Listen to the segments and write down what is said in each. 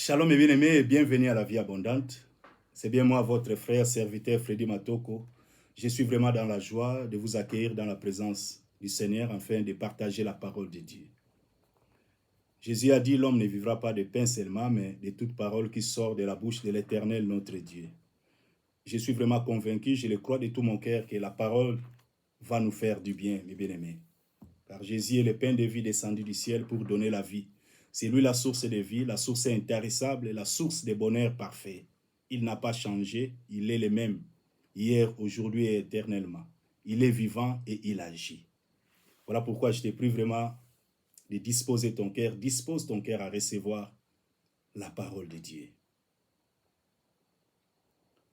Shalom et bien-aimés, et bienvenue à la vie abondante. C'est bien moi, votre frère, serviteur Freddy Matoko. Je suis vraiment dans la joie de vous accueillir dans la présence du Seigneur afin de partager la parole de Dieu. Jésus a dit, l'homme ne vivra pas de pain seulement, mais de toute parole qui sort de la bouche de l'Éternel, notre Dieu. Je suis vraiment convaincu, je le crois de tout mon cœur, que la parole va nous faire du bien, mes bien-aimés. Car Jésus est le pain de vie descendu du ciel pour donner la vie. C'est lui la source de vie, la source intarissable et la source de bonheur parfait. Il n'a pas changé, il est le même, hier, aujourd'hui et éternellement. Il est vivant et il agit. Voilà pourquoi je te prie vraiment de disposer ton cœur, dispose ton cœur à recevoir la parole de Dieu.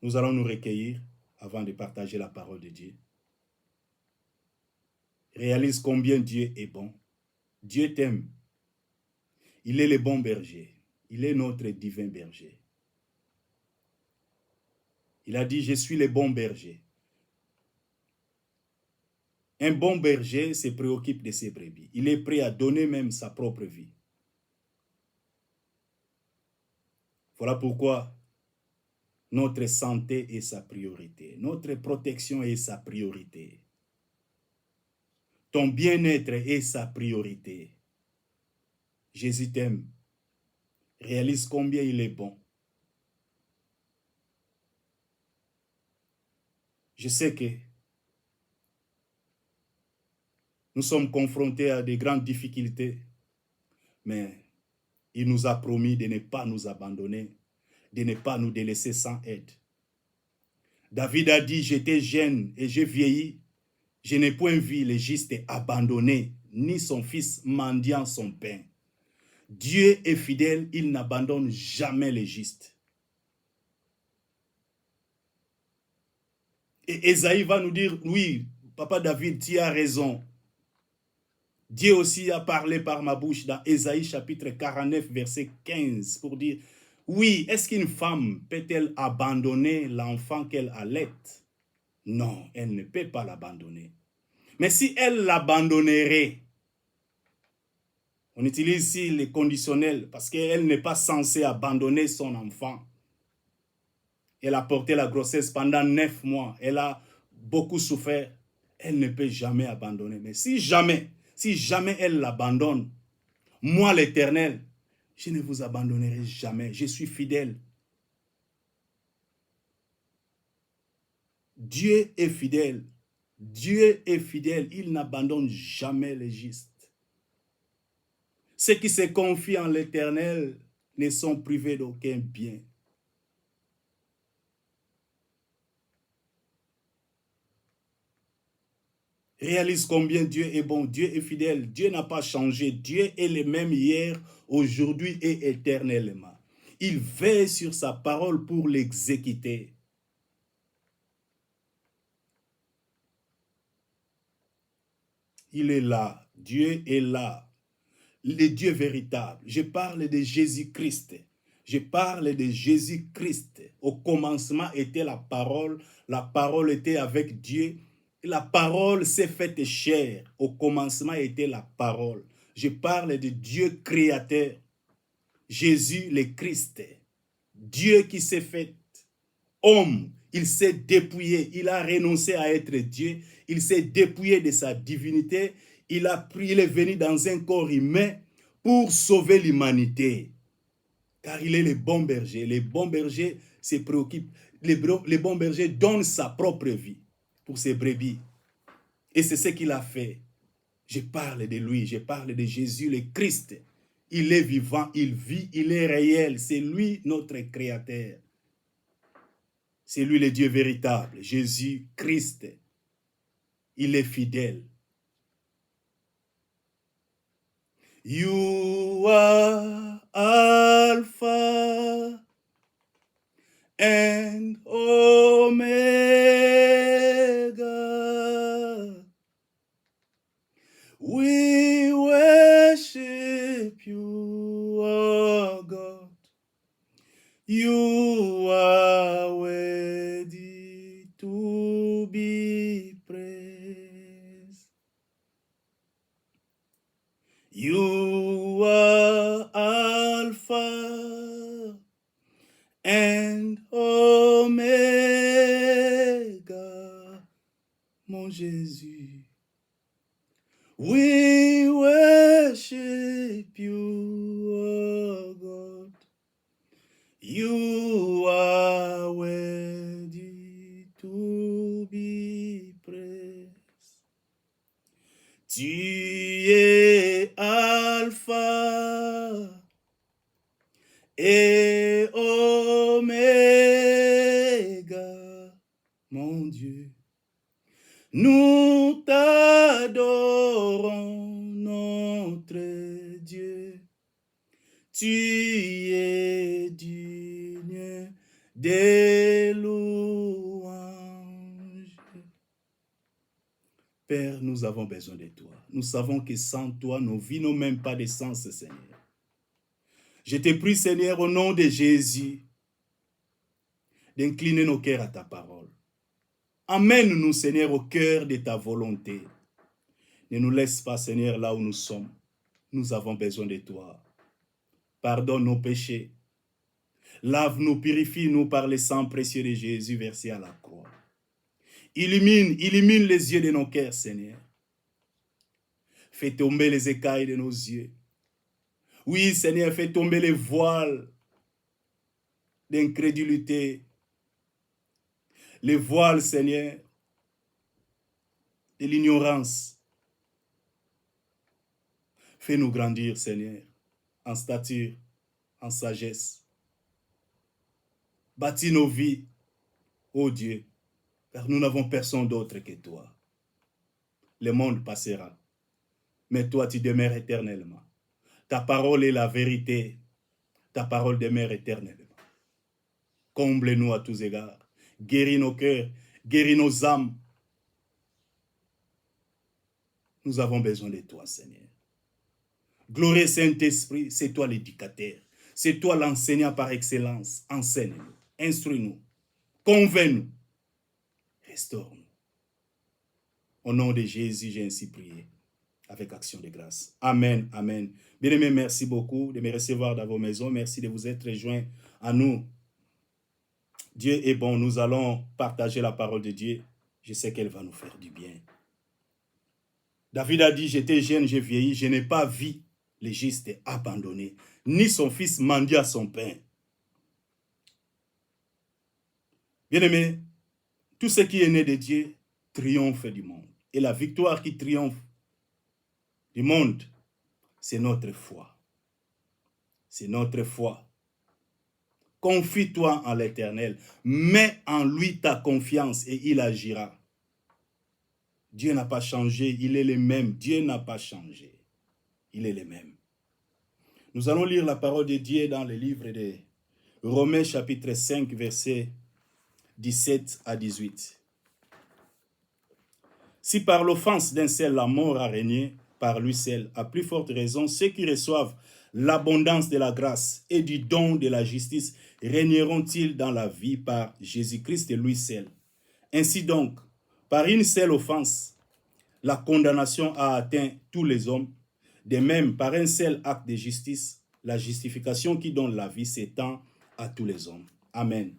Nous allons nous recueillir avant de partager la parole de Dieu. Réalise combien Dieu est bon. Dieu t'aime. Il est le bon berger. Il est notre divin berger. Il a dit, je suis le bon berger. Un bon berger se préoccupe de ses brebis. Il est prêt à donner même sa propre vie. Voilà pourquoi notre santé est sa priorité. Notre protection est sa priorité. Ton bien-être est sa priorité. Jésus t'aime. Réalise combien il est bon. Je sais que nous sommes confrontés à de grandes difficultés, mais il nous a promis de ne pas nous abandonner, de ne pas nous délaisser sans aide. David a dit, j'étais jeune et j'ai vieilli, je n'ai point vu le juste abandonné, ni son fils mendiant son pain. Dieu est fidèle, il n'abandonne jamais les justes. Et Ésaïe va nous dire, oui, papa David, tu as raison. Dieu aussi a parlé par ma bouche dans Ésaïe chapitre 49, verset 15, pour dire, oui, est-ce qu'une femme peut-elle abandonner l'enfant qu'elle allait? Non, elle ne peut pas l'abandonner. Mais si elle l'abandonnerait, on utilise ici les conditionnels parce qu'elle n'est pas censée abandonner son enfant. Elle a porté la grossesse pendant 9 mois. Elle a beaucoup souffert. Elle ne peut jamais abandonner. Mais si jamais elle l'abandonne, moi l'Éternel, je ne vous abandonnerai jamais. Je suis fidèle. Dieu est fidèle. Dieu est fidèle. Il n'abandonne jamais les justes. Ceux qui se confient en l'Éternel ne sont privés d'aucun bien. Réalise combien Dieu est bon, Dieu est fidèle, Dieu n'a pas changé, Dieu est le même hier, aujourd'hui et éternellement. Il veille sur sa parole pour l'exécuter. Il est là, Dieu est là, le Dieu véritable. Je parle de Jésus-Christ. Je parle de Jésus-Christ. Au commencement était la parole était avec Dieu. La parole s'est faite chair. Au commencement était la parole. Je parle de Dieu créateur. Jésus le Christ. Dieu qui s'est fait homme. Il s'est dépouillé. Il a renoncé à être Dieu. Il s'est dépouillé de sa divinité. Il est venu dans un corps humain pour sauver l'humanité. Car il est le bon berger. Le bon berger se préoccupe. Le bon berger donne sa propre vie pour ses brebis. Et c'est ce qu'il a fait. Je parle de lui, je parle de Jésus le Christ. Il est vivant, il vit, il est réel. C'est lui notre créateur. C'est lui le Dieu véritable, Jésus Christ. Il est fidèle. You are Alpha and Omega. We worship you, oh God. You are worthy to be praised. You are Alpha worship you, oh God. You are worthy to be praised. Tu es Alpha et Oméga, mon Dieu. Nous t'adorons, notre Dieu. Tu es digne des louanges. Père, nous avons besoin de toi. Nous savons que sans toi, nos vies n'ont même pas de sens, Seigneur. Je te prie, Seigneur, au nom de Jésus, d'incliner nos cœurs à ta parole. Emmène-nous, Seigneur, au cœur de ta volonté. Ne nous laisse pas, Seigneur, là où nous sommes. Nous avons besoin de toi. Pardonne nos péchés. Lave-nous, purifie-nous par le sang précieux de Jésus versé à la croix. Illumine les yeux de nos cœurs, Seigneur. Fais tomber les écailles de nos yeux. Oui, Seigneur, fais tomber les voiles d'incrédulité. Les voiles, Seigneur, de l'ignorance. Fais-nous grandir, Seigneur, en stature, en sagesse. Bâtis nos vies, ô Dieu, car nous n'avons personne d'autre que toi. Le monde passera, mais toi tu demeures éternellement. Ta parole est la vérité, ta parole demeure éternellement. Comble-nous à tous égards, guéris nos cœurs, guéris nos âmes. Nous avons besoin de toi, Seigneur. Glorieux Saint-Esprit, c'est toi l'éducateur, c'est toi l'enseignant par excellence. Enseigne-nous, instruis-nous, convainc-nous, restaure-nous. Au nom de Jésus, j'ai ainsi prié, avec action de grâce. Amen, amen. Bien-aimés, merci beaucoup de me recevoir dans vos maisons. Merci de vous être rejoints à nous. Dieu est bon, nous allons partager la parole de Dieu. Je sais qu'elle va nous faire du bien. David a dit, j'étais jeune, j'ai vieilli, je n'ai pas vu le juste abandonné, ni son fils mendier à son pain. Bien-aimés, tout ce qui est né de Dieu triomphe du monde. Et la victoire qui triomphe du monde, c'est notre foi. C'est notre foi. Confie-toi en l'Éternel. Mets en lui ta confiance et il agira. Dieu n'a pas changé, il est le même. Dieu n'a pas changé. Il est le même. Nous allons lire la parole de Dieu dans le livre de Romains chapitre 5, versets 17 à 18. Si par l'offense d'un seul la mort a régné, par lui seul, à plus forte raison, ceux qui reçoivent l'abondance de la grâce et du don de la justice régneront-ils dans la vie par Jésus-Christ et lui seul. Ainsi donc, par une seule offense, la condamnation a atteint tous les hommes. De même, par un seul acte de justice, la justification qui donne la vie s'étend à tous les hommes. Amen.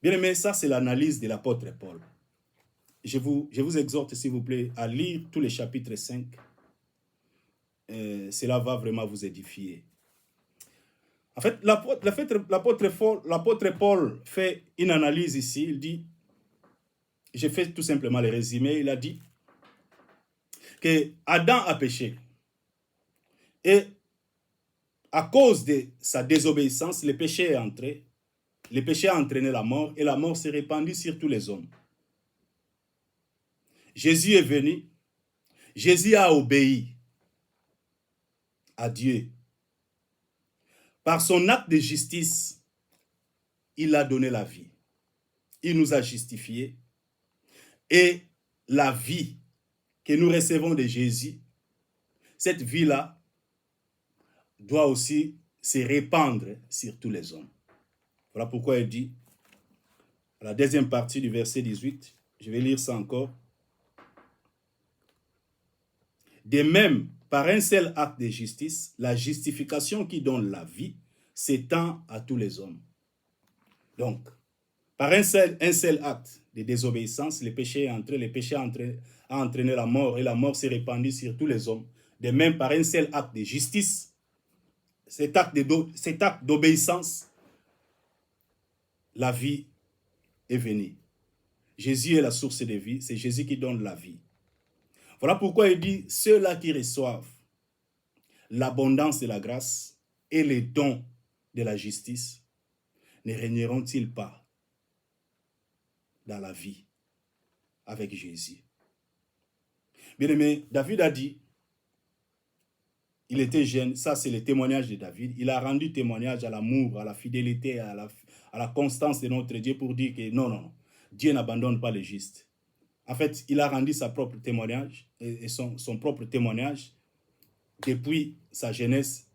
Bien aimé, ça c'est l'analyse de l'apôtre Paul. Je vous exhorte, s'il vous plaît, à lire tous les chapitres 5. Cela va vraiment vous édifier. En fait, l'apôtre Paul fait une analyse ici. Il dit, je fais tout simplement le résumé, il a dit que Adam a péché. Et à cause de sa désobéissance, le péché est entré. Le péché a entraîné la mort et la mort s'est répandue sur tous les hommes. Jésus est venu. Jésus a obéi à Dieu. Par son acte de justice, il a donné la vie. Il nous a justifiés. Et la vie que nous recevons de Jésus, cette vie-là doit aussi se répandre sur tous les hommes. Voilà pourquoi il dit, à la deuxième partie du verset 18, je vais lire ça encore. De même, par un seul acte de justice, la justification qui donne la vie s'étend à tous les hommes. Donc, par un seul acte de désobéissance, le péché est entré, le péché a entraîné la mort et la mort s'est répandue sur tous les hommes. De même, par un seul acte de justice, cet acte d'obéissance, la vie est venue. Jésus est la source de vie, c'est Jésus qui donne la vie. Voilà pourquoi il dit, ceux-là qui reçoivent l'abondance de la grâce et les dons de la justice, ne régneront-ils pas dans la vie avec Jésus? Bien-aimé, David a dit, il était jeune, ça c'est le témoignage de David, il a rendu témoignage à l'amour, à la fidélité, à la constance de notre Dieu pour dire que non, Dieu n'abandonne pas les justes. En fait, il a rendu sa propre témoignage et son propre témoignage depuis sa jeunesse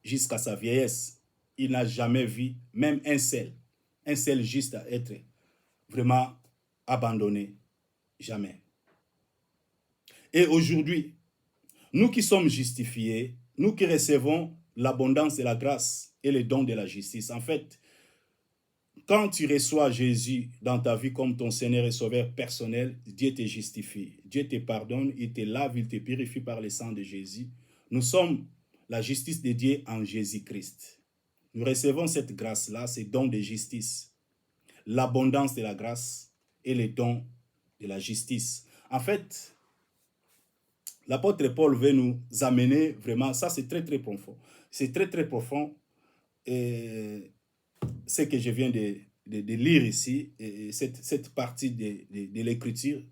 jusqu'à sa vieillesse. Il n'a jamais vu même un seul juste à être vraiment abandonné. Jamais. Et aujourd'hui, nous qui sommes justifiés, nous qui recevons l'abondance de la grâce et les dons de la justice, en fait, quand tu reçois Jésus dans ta vie comme ton Seigneur et Sauveur personnel, Dieu te justifie, Dieu te pardonne, il te lave, il te purifie par le sang de Jésus. Nous sommes la justice de Dieu en Jésus-Christ. Nous recevons cette grâce-là, ces dons de justice, l'abondance de la grâce et les dons de la justice. En fait, l'apôtre Paul veut nous amener vraiment, ça c'est très profond. C'est très profond. Et ce que je viens de lire ici, et cette partie de l'écriture,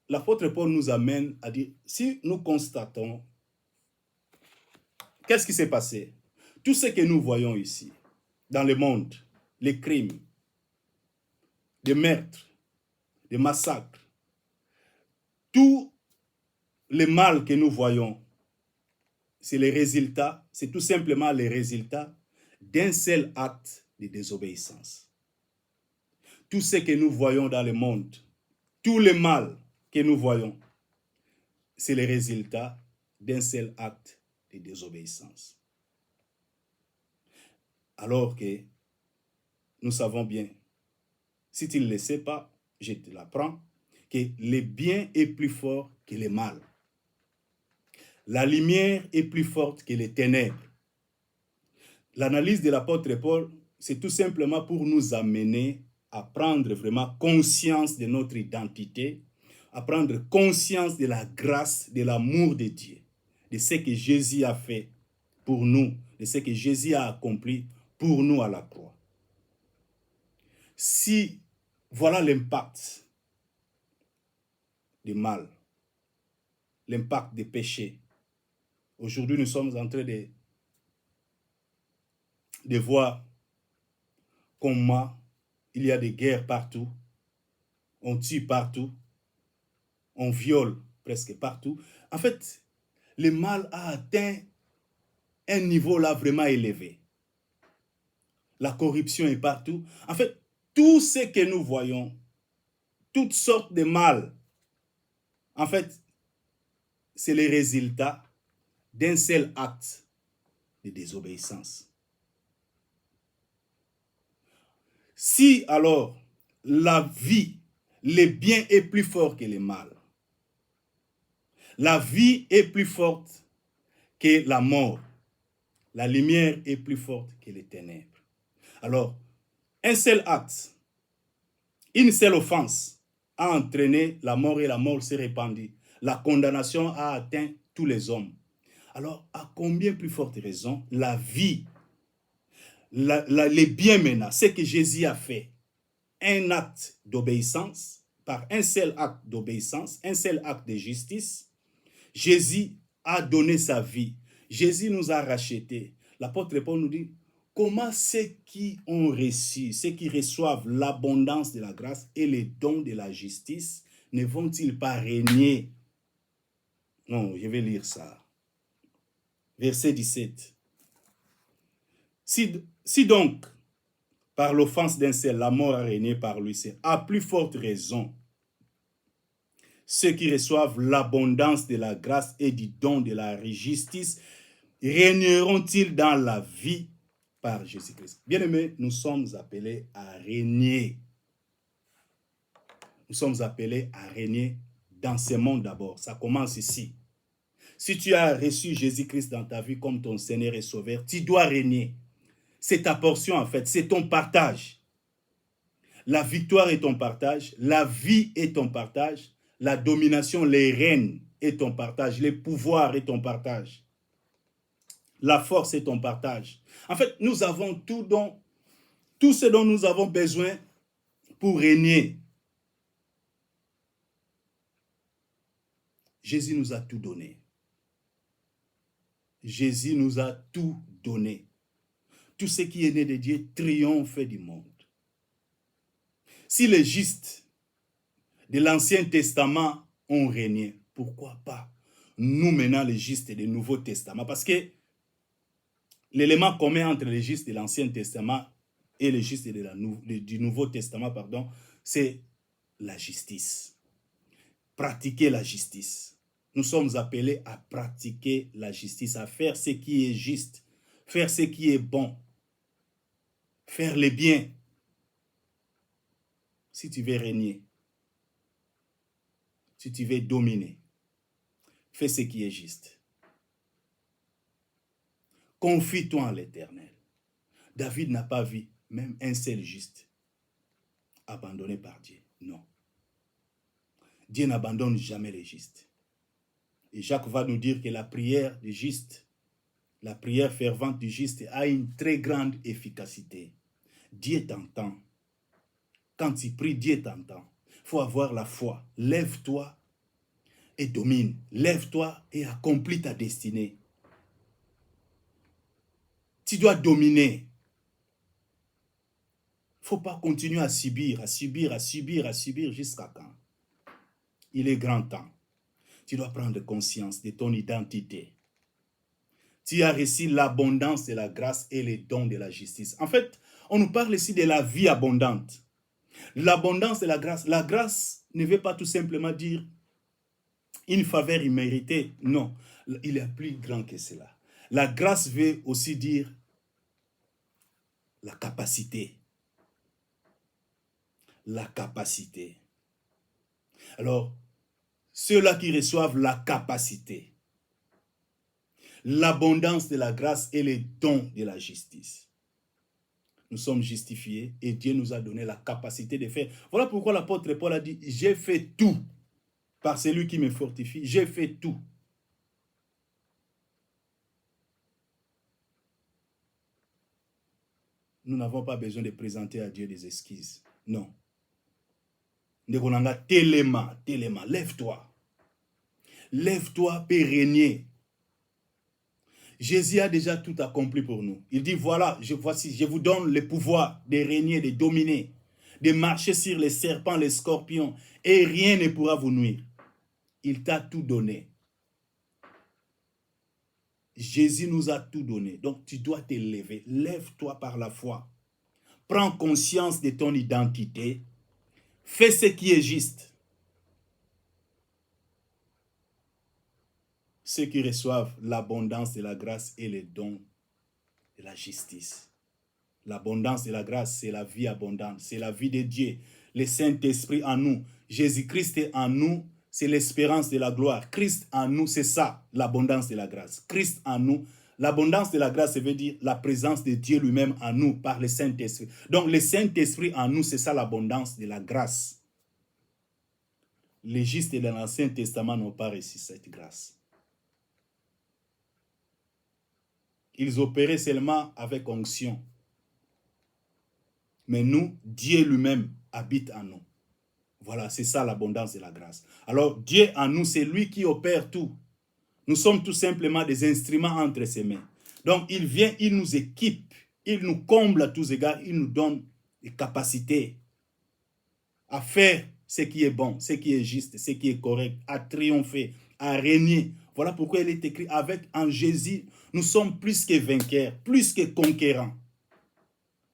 l'apôtre Paul nous amène à dire, si nous constatons, qu'est-ce qui s'est passé? Tout ce que nous voyons ici, dans le monde, les crimes, les meurtres, les massacres, tout le mal que nous voyons, c'est les résultats, c'est tout simplement les résultats d'un seul acte de désobéissance. Tout ce que nous voyons dans le monde, tout le mal que nous voyons, c'est le résultat d'un seul acte de désobéissance. Alors que nous savons bien, si tu ne le sais pas, je te l'apprends, que le bien est plus fort que le mal. La lumière est plus forte que les ténèbres. L'analyse de l'apôtre Paul, c'est tout simplement pour nous amener à prendre vraiment conscience de notre identité, à prendre conscience de la grâce, de l'amour de Dieu, de ce que Jésus a fait pour nous, de ce que Jésus a accompli pour nous à la croix. Si voilà l'impact du mal, l'impact des péchés. Aujourd'hui, nous sommes en train de voir comment il y a des guerres partout, on tue partout, on viole presque partout. En fait, le mal a atteint un niveau là vraiment élevé. La corruption est partout. En fait, tout ce que nous voyons, toutes sortes de mal, en fait, c'est le résultat d'un seul acte de désobéissance. Si alors la vie, le bien est plus fort que le mal, la vie est plus forte que la mort, la lumière est plus forte que les ténèbres. Alors, un seul acte, une seule offense a entraîné la mort et la mort s'est répandue. La condamnation a atteint tous les hommes. Alors, à combien plus forte raison, la vie, les biens maintenant, ce que Jésus a fait, un acte d'obéissance, par un seul acte d'obéissance, un seul acte de justice, Jésus a donné sa vie. Jésus nous a rachetés. L'apôtre Paul nous dit, comment ceux qui ont reçu, ceux qui reçoivent l'abondance de la grâce et les dons de la justice, ne vont-ils pas régner? Non, je vais lire ça. Verset 17. Si donc, par l'offense d'un seul, la mort a régné par lui, c'est à plus forte raison. Ceux qui reçoivent l'abondance de la grâce et du don de la justice régneront-ils dans la vie par Jésus-Christ? Bien-aimés, nous sommes appelés à régner. Nous sommes appelés à régner dans ce monde d'abord. Ça commence ici. Si tu as reçu Jésus-Christ dans ta vie comme ton Seigneur et Sauveur, tu dois régner. C'est ta portion en fait, c'est ton partage. La victoire est ton partage, la vie est ton partage, la domination, les règnes est ton partage, les pouvoirs est ton partage. La force est ton partage. En fait, nous avons tout ce dont nous avons besoin pour régner. Jésus nous a tout donné. Jésus nous a tout donné. Tout ce qui est né de Dieu triomphe du monde. Si les justes de l'Ancien Testament ont régné, pourquoi pas nous maintenant les justes du Nouveau Testament? Parce que l'élément commun entre les justes de l'Ancien Testament et les justes du Nouveau Testament, c'est la justice. Pratiquer la justice. Nous sommes appelés à pratiquer la justice, à faire ce qui est juste, faire ce qui est bon, faire le bien. Si tu veux régner, si tu veux dominer, fais ce qui est juste. Confie-toi en l'Éternel. David n'a pas vu même un seul juste abandonné par Dieu. Non. Dieu n'abandonne jamais les justes. Et Jacques va nous dire que la prière du juste, la prière fervente du juste a une très grande efficacité. Dieu t'entend. Quand tu pries, Dieu t'entend. Il faut avoir la foi. Lève-toi et domine. Lève-toi et accomplis ta destinée. Tu dois dominer. Il ne faut pas continuer à subir jusqu'à quand? Il est grand temps. Tu dois prendre conscience de ton identité. Tu as reçu l'abondance de la grâce et les dons de la justice. En fait, on nous parle ici de la vie abondante. L'abondance de la grâce. La grâce ne veut pas tout simplement dire une faveur imméritée. Non, il est plus grand que cela. La grâce veut aussi dire la capacité. La capacité. Alors, ceux-là qui reçoivent la capacité, l'abondance de la grâce et les dons de la justice. Nous sommes justifiés et Dieu nous a donné la capacité de faire. Voilà pourquoi l'apôtre Paul a dit, j'ai fait tout par celui qui me fortifie. J'ai fait tout. Nous n'avons pas besoin de présenter à Dieu des excuses. Non. Téléma, lève-toi. Lève-toi, pour régner. Jésus a déjà tout accompli pour nous. Il dit, voilà, voici, je vous donne le pouvoir de régner, de dominer, de marcher sur les serpents, les scorpions, et rien ne pourra vous nuire. Il t'a tout donné. Jésus nous a tout donné. Donc, tu dois te lever. Lève-toi par la foi. Prends conscience de ton identité. Fais ce qui est juste. Ceux qui reçoivent l'abondance de la grâce et les dons de la justice. L'abondance de la grâce, c'est la vie abondante. C'est la vie de Dieu. Le Saint-Esprit en nous. Jésus-Christ en nous, c'est l'espérance de la gloire. Christ en nous, c'est ça, l'abondance de la grâce. Christ en nous, l'abondance de la grâce, ça veut dire la présence de Dieu lui-même en nous par le Saint-Esprit. Donc, le Saint-Esprit en nous, c'est ça l'abondance de la grâce. Les justes de l'Ancien Testament n'ont pas reçu cette grâce. Ils opéraient seulement avec onction. Mais nous, Dieu lui-même habite en nous. Voilà, c'est ça l'abondance de la grâce. Alors, Dieu en nous, c'est lui qui opère tout. Nous sommes tout simplement des instruments entre ses mains. Donc, il vient, il nous équipe, il nous comble à tous égards, il nous donne des capacités à faire ce qui est bon, ce qui est juste, ce qui est correct, à triompher, à régner. Voilà pourquoi il est écrit, en Jésus, nous sommes plus que vainqueurs, plus que conquérants.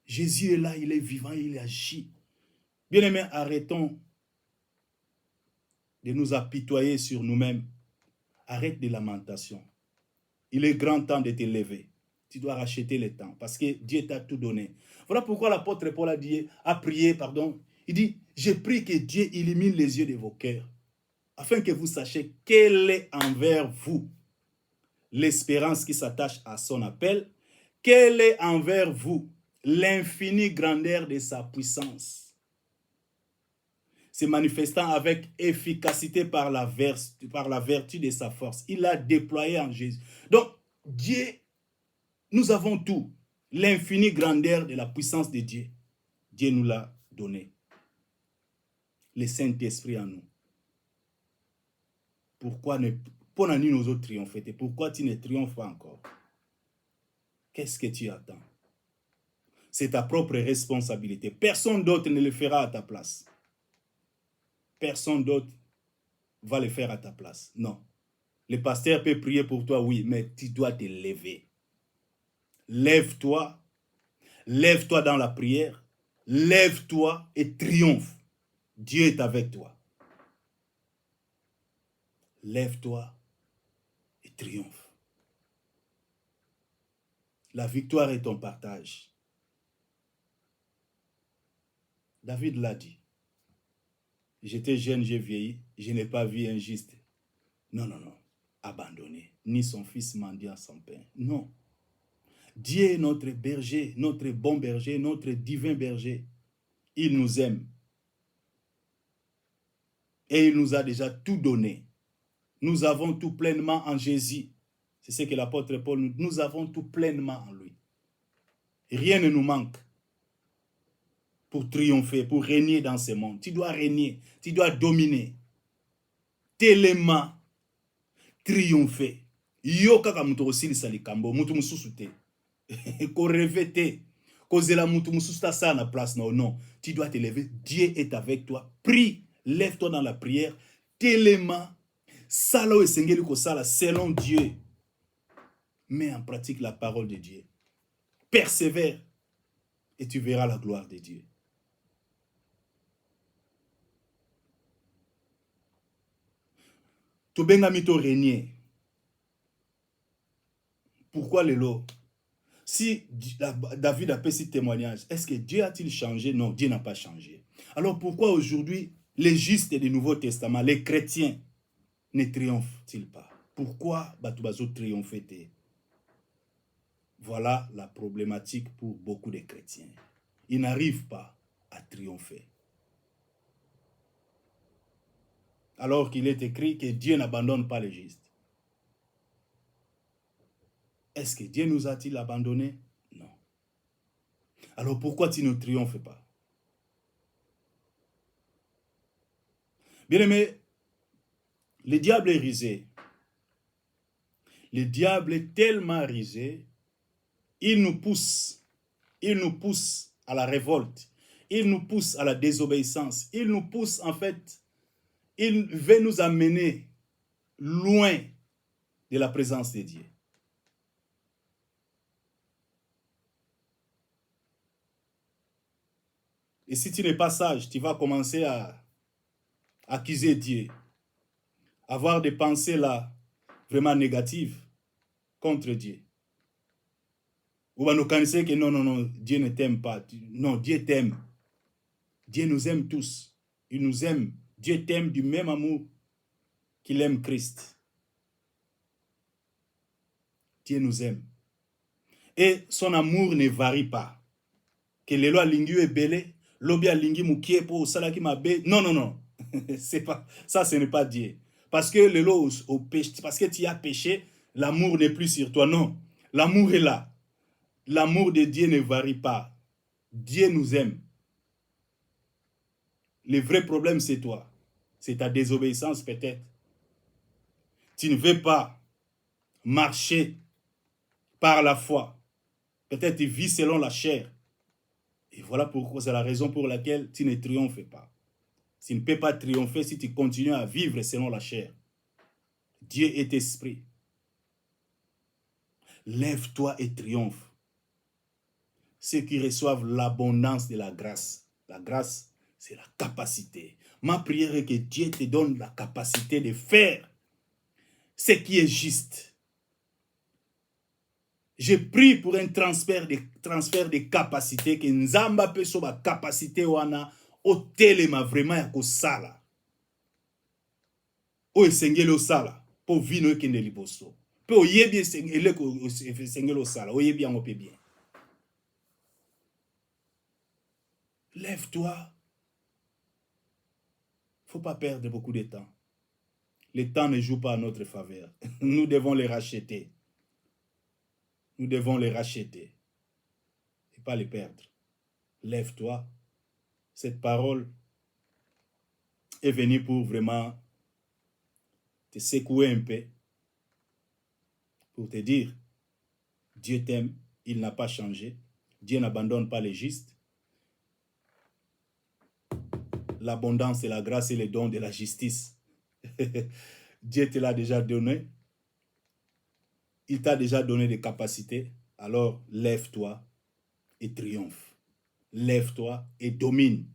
Jésus est là, il est vivant, il agit. Bien-aimés, arrêtons de nous apitoyer sur nous-mêmes. Arrête des lamentations. Il est grand temps de te lever. Tu dois racheter le temps parce que Dieu t'a tout donné. Voilà pourquoi l'apôtre Paul a prié. Il dit, je prie que Dieu illumine les yeux de vos cœurs afin que vous sachiez quel est envers vous l'espérance qui s'attache à son appel, quelle est envers vous l'infinie grandeur de sa puissance, se manifestant avec efficacité par la vertu de sa force. Il l'a déployé en Jésus. Donc, Dieu, nous avons tout. L'infinie grandeur de la puissance de Dieu. Dieu nous l'a donné. Le Saint-Esprit en nous. Pourquoi nous autres triompher? Pourquoi tu ne triomphes pas encore? Qu'est-ce que tu attends? C'est ta propre responsabilité. Personne d'autre ne le fera à ta place. Personne d'autre va le faire à ta place. Non. Le pasteur peut prier pour toi, oui, mais tu dois te lever. Lève-toi. Lève-toi dans la prière. Lève-toi et triomphe. Dieu est avec toi. Lève-toi et triomphe. La victoire est ton partage. David l'a dit. J'étais jeune, j'ai vieilli, je n'ai pas vu un juste. Non, non, non. Abandonné. Ni son fils mendiant sans pain. Non. Dieu est notre berger, notre bon berger, notre divin berger. Il nous aime. Et il nous a déjà tout donné. Nous avons tout pleinement en Jésus. C'est ce que l'apôtre Paul nous dit. Nous avons tout pleinement en lui. Rien ne nous manque pour triompher, pour régner dans ce monde. Tu dois régner, tu dois dominer. Tellement triompher. Yo kaka mutu osilisa likambo, mutu mususu te. Ko rêve te. Kozela mutu mususu ta sa na place non. Tu dois te lever. Dieu est avec toi. Prie, lève-toi dans la prière. Tellement sala esengeli ko sala selon Dieu. Mets en pratique la parole de Dieu. Persévère et tu verras la gloire de Dieu. Tobengami to régner. Pourquoi le lot? Si David a fait ce témoignage, est-ce que Dieu a-t-il changé? Non, Dieu n'a pas changé. Alors pourquoi aujourd'hui les justes du Nouveau Testament, les chrétiens, ne triomphent-ils pas? Pourquoi Batubazo triomphe-t-il? Voilà la problématique pour beaucoup de chrétiens. Ils n'arrivent pas à triompher. Alors qu'il est écrit que Dieu n'abandonne pas les justes. Est-ce que Dieu nous a-t-il abandonnés? Non. Alors pourquoi tu ne triomphes pas? Bien-aimé, le diable est risé. Le diable est tellement risé, il nous pousse à la révolte, il nous pousse à la désobéissance, il nous pousse en fait, il veut nous amener loin de la présence de Dieu. Et si tu n'es pas sage, tu vas commencer à accuser Dieu, avoir des pensées là vraiment négatives contre Dieu. Ou va nous connaître que non, Dieu ne t'aime pas. Non, Dieu t'aime. Dieu nous aime tous. Il nous aime. Dieu t'aime du même amour qu'il aime Christ. Dieu nous aime. Et son amour ne varie pas. Que les lois lingu est belé, l'obia lingi mukie pour salaki mabe. Non. C'est pas, ça, ce n'est pas Dieu. Parce que le lot au péché, parce que tu as péché, l'amour n'est plus sur toi. Non. L'amour est là. L'amour de Dieu ne varie pas. Dieu nous aime. Le vrai problème, c'est toi. C'est ta désobéissance peut-être. Tu ne veux pas marcher par la foi. Peut-être tu vis selon la chair. Et voilà pourquoi c'est la raison pour laquelle tu ne triomphes pas. Tu ne peux pas triompher si tu continues à vivre selon la chair. Dieu est esprit. Lève-toi et triomphe. Ceux qui reçoivent l'abondance de la grâce. La grâce, c'est la capacité. Ma prière est que Dieu te donne la capacité de faire ce qui est juste. Je prie pour un transfert de capacité, que Nzamba peut sur ma capacité wana au telema vraiment ya kosala. O esengeli osala pour vino ekende liboso. Peu oyebi sengelo sala, oyebi yango pe bien. Lève-toi. Faut pas perdre beaucoup de temps. Le temps ne joue pas à notre faveur. Nous devons les racheter. Nous devons les racheter. Et pas les perdre. Lève-toi. Cette parole est venue pour vraiment te secouer un peu. Pour te dire, Dieu t'aime, il n'a pas changé. Dieu n'abandonne pas les justes. L'abondance et la grâce et les dons de la justice. Dieu te l'a déjà donné. Il t'a déjà donné des capacités. Alors, lève-toi et triomphe. Lève-toi et domine.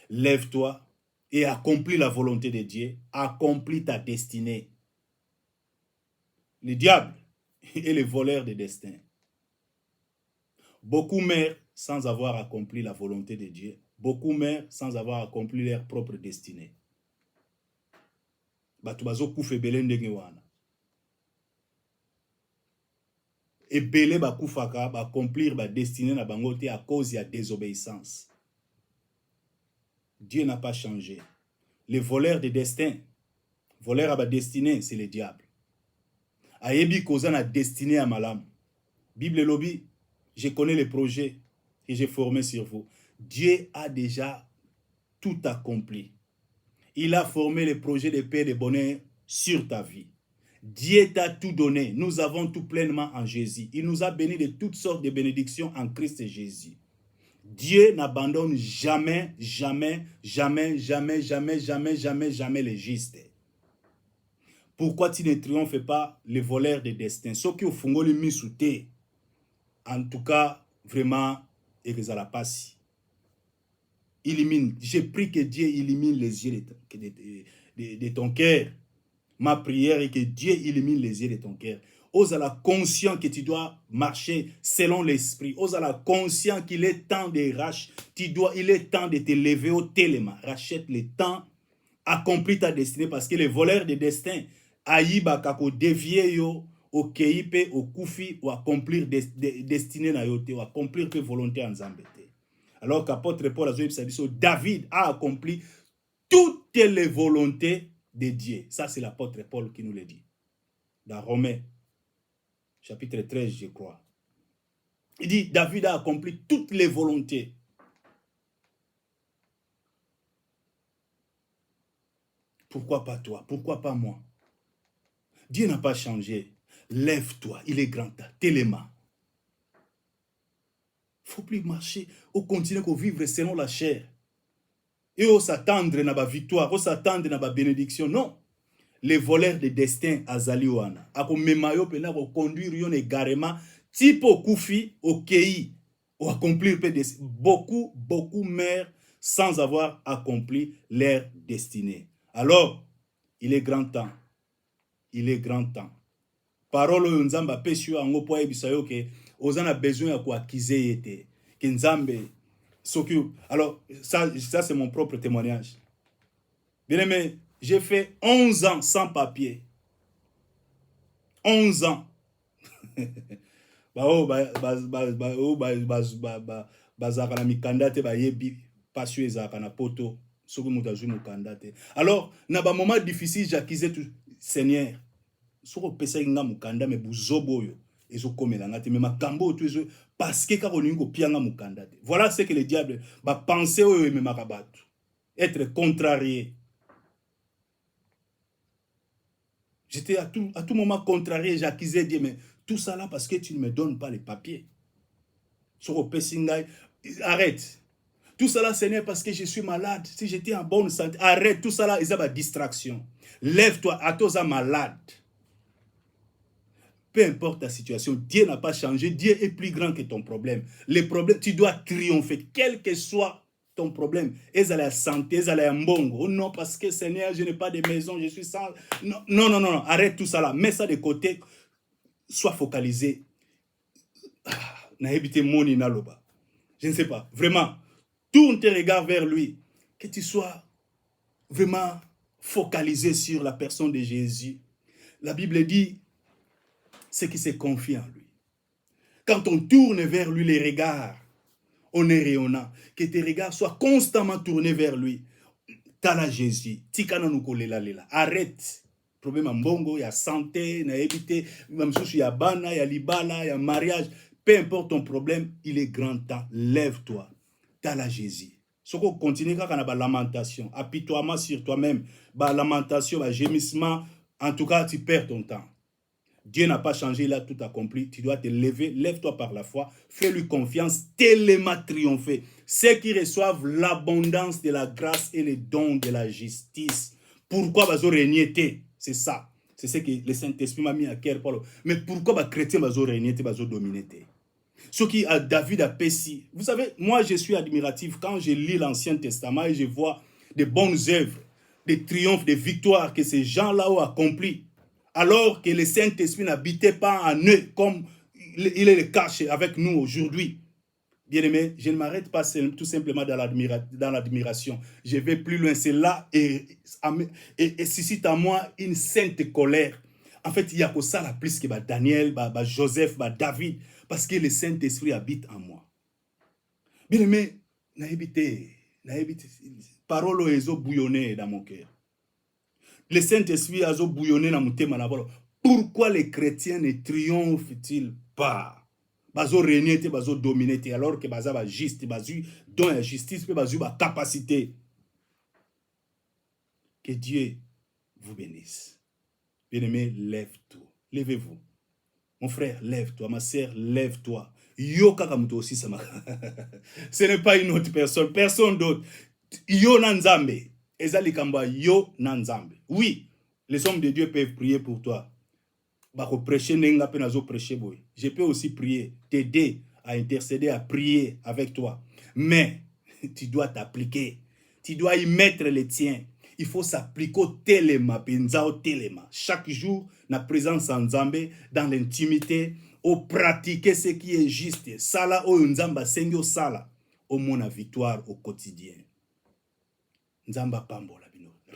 Lève-toi et accomplis la volonté de Dieu. Accomplis ta destinée. Le diable est le voleur de destin. Beaucoup meurent sans avoir accompli la volonté de Dieu. Beaucoup meurent sans avoir accompli leur propre destinée. Bato bazokufa ebele ndenge wana. Ebele bakufaka accomplir ba destinée na bango te à cause ya désobéissance. Dieu n'a pas changé. Le voleur de destin, voleur à ba destinée, c'est le diable. Ayebi koza na destinée à malam. Bible lobby, je connais les projets que j'ai formés sur vous. Dieu a déjà tout accompli. Il a formé les projets de paix et de bonheur sur ta vie. Dieu t'a tout donné. Nous avons tout pleinement en Jésus. Il nous a bénis de toutes sortes de bénédictions en Christ Jésus. Dieu n'abandonne jamais, jamais, jamais, jamais, jamais, jamais, jamais, jamais les justes. Pourquoi tu ne triomphes pas les voleurs de destin? Ceux qui ont fongoli misouté, en tout cas, vraiment, et que ça la passe. Illumine. J'ai pris que Dieu illumine les yeux de ton cœur. Ma prière est que Dieu illumine les yeux de ton cœur. Ose à la conscient que tu dois marcher selon l'esprit. Ose à la conscient qu'il est temps de racheter. Il est temps de te lever au téléma. Rachète le temps. Accomplis ta destinée parce que les voleurs de destin, aïba kako dévier yo, au keipe, au koufi, ou accomplir destinée na yote, ou accomplir que volonté en zambete. Alors qu'apôtre Paul a dit, David a accompli toutes les volontés de Dieu. Ça, c'est l'apôtre Paul qui nous le dit. Dans Romains, chapitre 13, je crois. Il dit, David a accompli toutes les volontés. Pourquoi pas toi? Pourquoi pas moi? Dieu n'a pas changé. Lève-toi, il est grand. Téléma. Il ne faut plus marcher au continent qu'on vivre selon la chair. Et on s'attendre à la victoire, on s'attendre à la bénédiction. Non. Les voleurs de destin à Zaliwana. Ako memayo pena ko conduire yon égarément type au koufi au kei ou accomplir beaucoup meurent sans avoir accompli leur destinée. Alors, il est grand temps. Il est grand temps. Parole nzamba pesio ango po ebisayo ke ozana besoin ya ko acquiser yete. Que nzambe s'occupe. Alors, ça c'est mon propre témoignage. Bien aimé, j'ai fait 11 ans sans papier. 11 ans. Alors, na ba moment difficile, j'accusais tout Seigneur. Soko pesa nga mukanda me buzobo yo. Ezo komela ngate me makambo tu ezo parce que ka koningo pianga mukanda te. Voilà ce que le diable va penser oyo me makabatu. Être contrarié. J'étais à tout moment contrarié, j'accusais Dieu, mais tout ça là parce que tu ne me donnes pas les papiers. Arrête. Tout ça là, Seigneur, parce que je suis malade. Si j'étais en bonne santé, arrête. Tout ça là, ils ont une distraction. Lève-toi, à toi malade. Peu importe ta situation, Dieu n'a pas changé. Dieu est plus grand que ton problème. Les problèmes, tu dois triompher, quel que soit ton problème. Ils ont la santé, ils ont la mbongo. Oh non, parce que Seigneur, je n'ai pas de maison, je suis sans... Non, arrête tout ça là. Mets ça de côté. Sois focalisé. Je ne sais pas. Vraiment, tourne tes regards vers lui. Que tu sois vraiment focalisé sur la personne de Jésus. La Bible dit, c'est qu'il se confie en lui. Quand on tourne vers lui les regards, on est rayonnant. Que tes regards soient constamment tournés vers lui. Tala Jésus, tikana nukolela lela. Arrête. Problème en bongo, il y a santé, il y a évité, il y a bana, il y a libala, il y a mariage. Peu importe ton problème, il est grand temps. Lève-toi. Tala Jésus. Ce qu'on continue quand on a la lamentation, apitoiement sur toi-même, la lamentation, le gémissement, en tout cas, tu perds ton temps. Dieu n'a pas changé, il a tout accompli. Tu dois te lever, lève-toi par la foi, fais-lui confiance, tellement triompher. Ceux qui reçoivent l'abondance de la grâce et les dons de la justice. Pourquoi bazo régner? C'est ça. C'est ce que le Saint-Esprit m'a mis à cœur. Mais pourquoi les chrétiens bazo régner, bazo dominer? Ce qui a David a péci. Vous savez, moi je suis admiratif quand je lis l'Ancien Testament et je vois des bonnes œuvres, des triomphes, des victoires que ces gens-là ont accomplis. Alors que le Saint-Esprit n'habitait pas en eux comme il est le cas avec nous aujourd'hui. Bien-aimé, je ne m'arrête pas tout simplement dans l'admiration. Je vais plus loin. C'est là et suscite en moi une sainte colère. En fait, il y a que ça la plus que Daniel, Joseph, David, parce que le Saint-Esprit habite en moi. Bien-aimé, parole ezo bouillonné dans mon cœur. Le Saint-Esprit a bouillonné dans mon thème. Pourquoi les chrétiens ne triomphent-ils pas? Bazo régner, bazo dominer, alors que bazo ba juste, bazo don la justice, bazo ba capacité. Que Dieu vous bénisse. Bien-aimé, lève-toi. Levez-vous. Mon frère, lève-toi. Ma sœur, lève-toi. Yo kakamuto aussi sama. Ce n'est pas une autre personne, personne d'autre. Yo nanzambe. Ezali kamba yo nanzambe. Oui, les hommes de Dieu peuvent prier pour toi. Je peux aussi prier, t'aider à intercéder, à prier avec toi. Mais tu dois t'appliquer. Tu dois y mettre les tiens. Il faut s'appliquer au téléma, chaque jour, la présence en Zambé, dans l'intimité, au pratiquer ce qui est juste. Sala o nzamba sengyo sala, au mon victoire au quotidien. Nzamba pambola.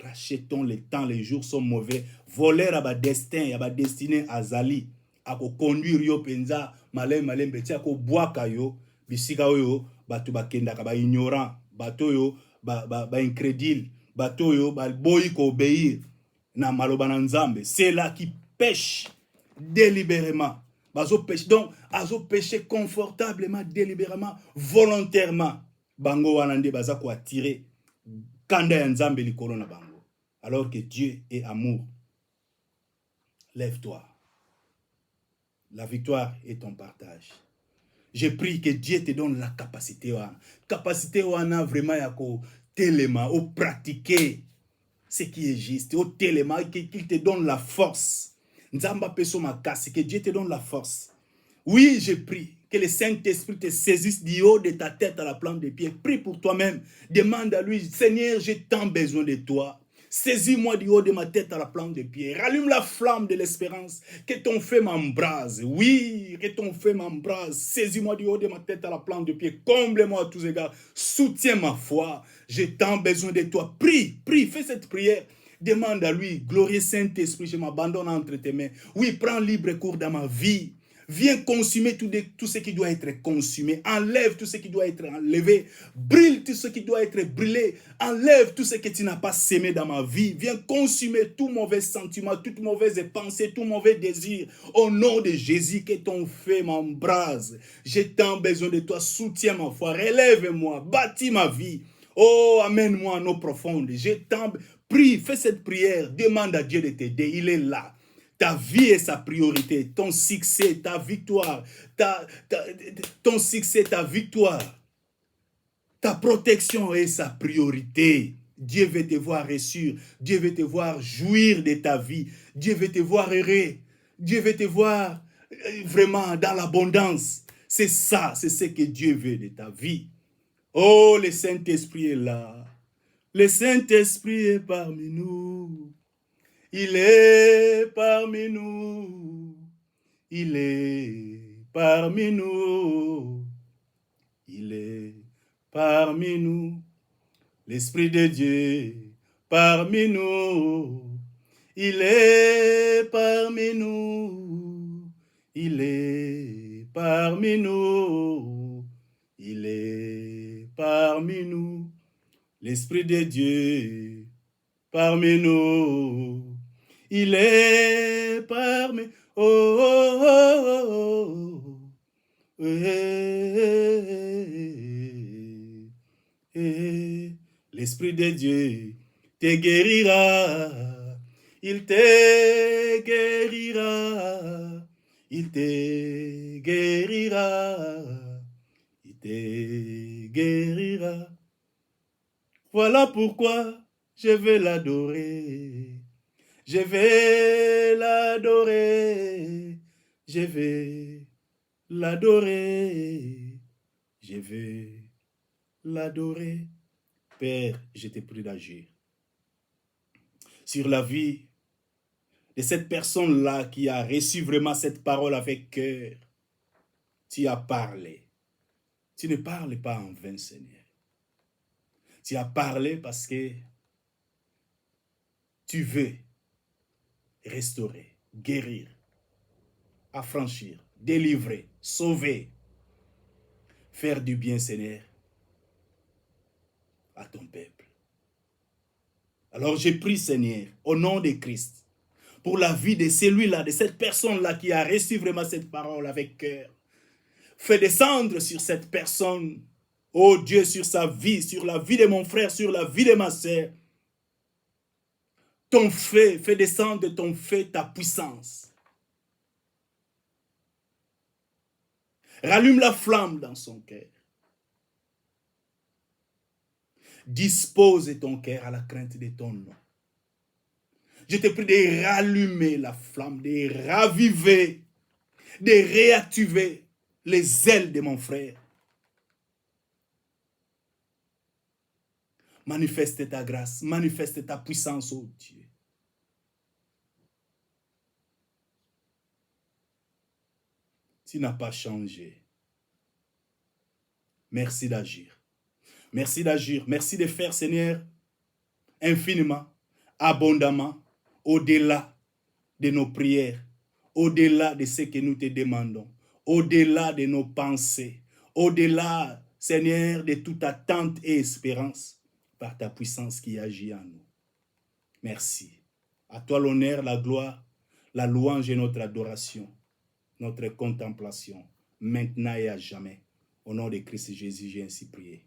Rachetons le temps, les jours sont mauvais. Voler à ma destin, à ma destinée à Zali, à conduire yo penza, malem betia ko bois kayo, bisika yo, batu bakenda ka ba ignorant, bato yo ba incrédule, bato yo ba boyi ko obéir na maloba na Nzambe. C'est là qui pêche délibérément. Bazo pêche donc, azo pêcher confortablement, délibérément, volontairement. Bango wanande baza ko attirer kanda ya Nzambe likolo na bango. Alors que Dieu est amour. Lève-toi. La victoire est ton partage. Je prie que Dieu te donne la capacité. Capacité wana vraiment ya ko téléma, au pratiquer ce qui est juste, au téléma, qu'il te donne la force. Nzamba peso makasi, que Dieu te donne la force. Oui, je prie que le Saint-Esprit te saisisse du haut de ta tête à la plante des pieds. Prie pour toi-même. Demande à lui, Seigneur, j'ai tant besoin de toi. Saisis-moi du haut de ma tête à la plante des pieds. Rallume la flamme de l'espérance. Que ton feu m'embrase. Oui, que ton feu m'embrase. Saisis-moi du haut de ma tête à la plante des pieds. Comble-moi à tous égards. Soutiens ma foi. J'ai tant besoin de toi. Prie, prie, fais cette prière. Demande à lui, glorieux Saint-Esprit, je m'abandonne entre tes mains. Oui, prends libre cours dans ma vie. Viens consumer tout ce qui doit être consumé. Enlève tout ce qui doit être enlevé. Brille tout ce qui doit être brûlé. Enlève tout ce que tu n'as pas sémé dans ma vie. Viens consumer tout mauvais sentiment, toute mauvaise pensée, tout mauvais désir. Au nom de Jésus, que ton feu m'embrase. J'ai tant besoin de toi. Soutiens ma foi. Relève-moi. Bâtis ma vie. Oh, amène-moi en eau profonde. Prie, fais cette prière. Demande à Dieu de t'aider. Il est là. Ta vie est sa priorité, ton succès, ta victoire, ton succès, ta victoire, ta protection est sa priorité. Dieu veut te voir réussir, Dieu veut te voir jouir de ta vie, Dieu veut te voir errer, Dieu veut te voir vraiment dans l'abondance. C'est ça, c'est ce que Dieu veut de ta vie. Oh, le Saint-Esprit est là. Le Saint-Esprit est parmi nous. Il est parmi nous, il est parmi nous, il est parmi nous, l'Esprit de Dieu parmi nous, il est parmi nous, Il est parmi nous. Il est parmi nous. L'Esprit de Dieu parmi nous. Il est parmi... Oh, oh, oh, oh, oh. L'Esprit de Dieu te guérira. Il te guérira. Il te guérira. Il te guérira. Voilà pourquoi je vais l'adorer. Je vais l'adorer. Je vais l'adorer. Je vais l'adorer. Père, je te prie d'agir sur la vie de cette personne-là qui a reçu vraiment cette parole avec cœur. Tu as parlé. Tu ne parles pas en vain, Seigneur. Tu as parlé parce que tu veux restaurer, guérir, affranchir, délivrer, sauver, faire du bien, Seigneur, à ton peuple. Alors je prie, Seigneur, au nom de Christ, pour la vie de celui-là, de cette personne-là qui a reçu vraiment cette parole avec cœur. Fais descendre sur cette personne, oh Dieu, sur sa vie, sur la vie de mon frère, sur la vie de ma sœur. Ton feu, fais descendre ton feu, ta puissance. Rallume la flamme dans son cœur. Dispose ton cœur à la crainte de ton nom. Je te prie de rallumer la flamme, de raviver, de réactiver les ailes de mon frère. Manifeste ta grâce, manifeste ta puissance, oh Dieu. Tu n'as pas changé. Merci d'agir. Merci d'agir. Merci de faire, Seigneur, infiniment, abondamment, au-delà de nos prières, au-delà de ce que nous te demandons, au-delà de nos pensées, au-delà, Seigneur, de toute attente et espérance, par ta puissance qui agit en nous. Merci. À toi l'honneur, la gloire, la louange et notre adoration, notre contemplation, maintenant et à jamais. Au nom de Christ Jésus, j'ai ainsi prié.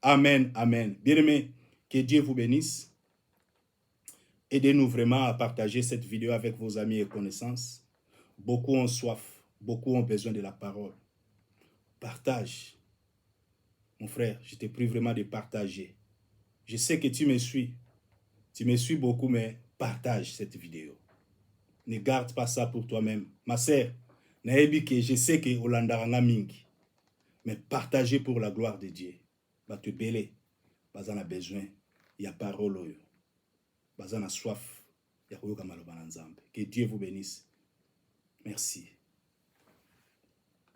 Amen, amen. Bien-aimés, que Dieu vous bénisse. Aidez-nous vraiment à partager cette vidéo avec vos amis et connaissances. Beaucoup ont soif, beaucoup ont besoin de la parole. Partage. Mon frère, je te prie vraiment de partager. Je sais que tu me suis. Tu me suis beaucoup, mais partage cette vidéo. Ne garde pas ça pour toi-même. Ma sœur, je sais que Olandaranga mingi. Mais partagez pour la gloire de Dieu. Va te belé. Bazan a besoin. Il y a parole. Bazan a soif. Que Dieu vous bénisse. Merci.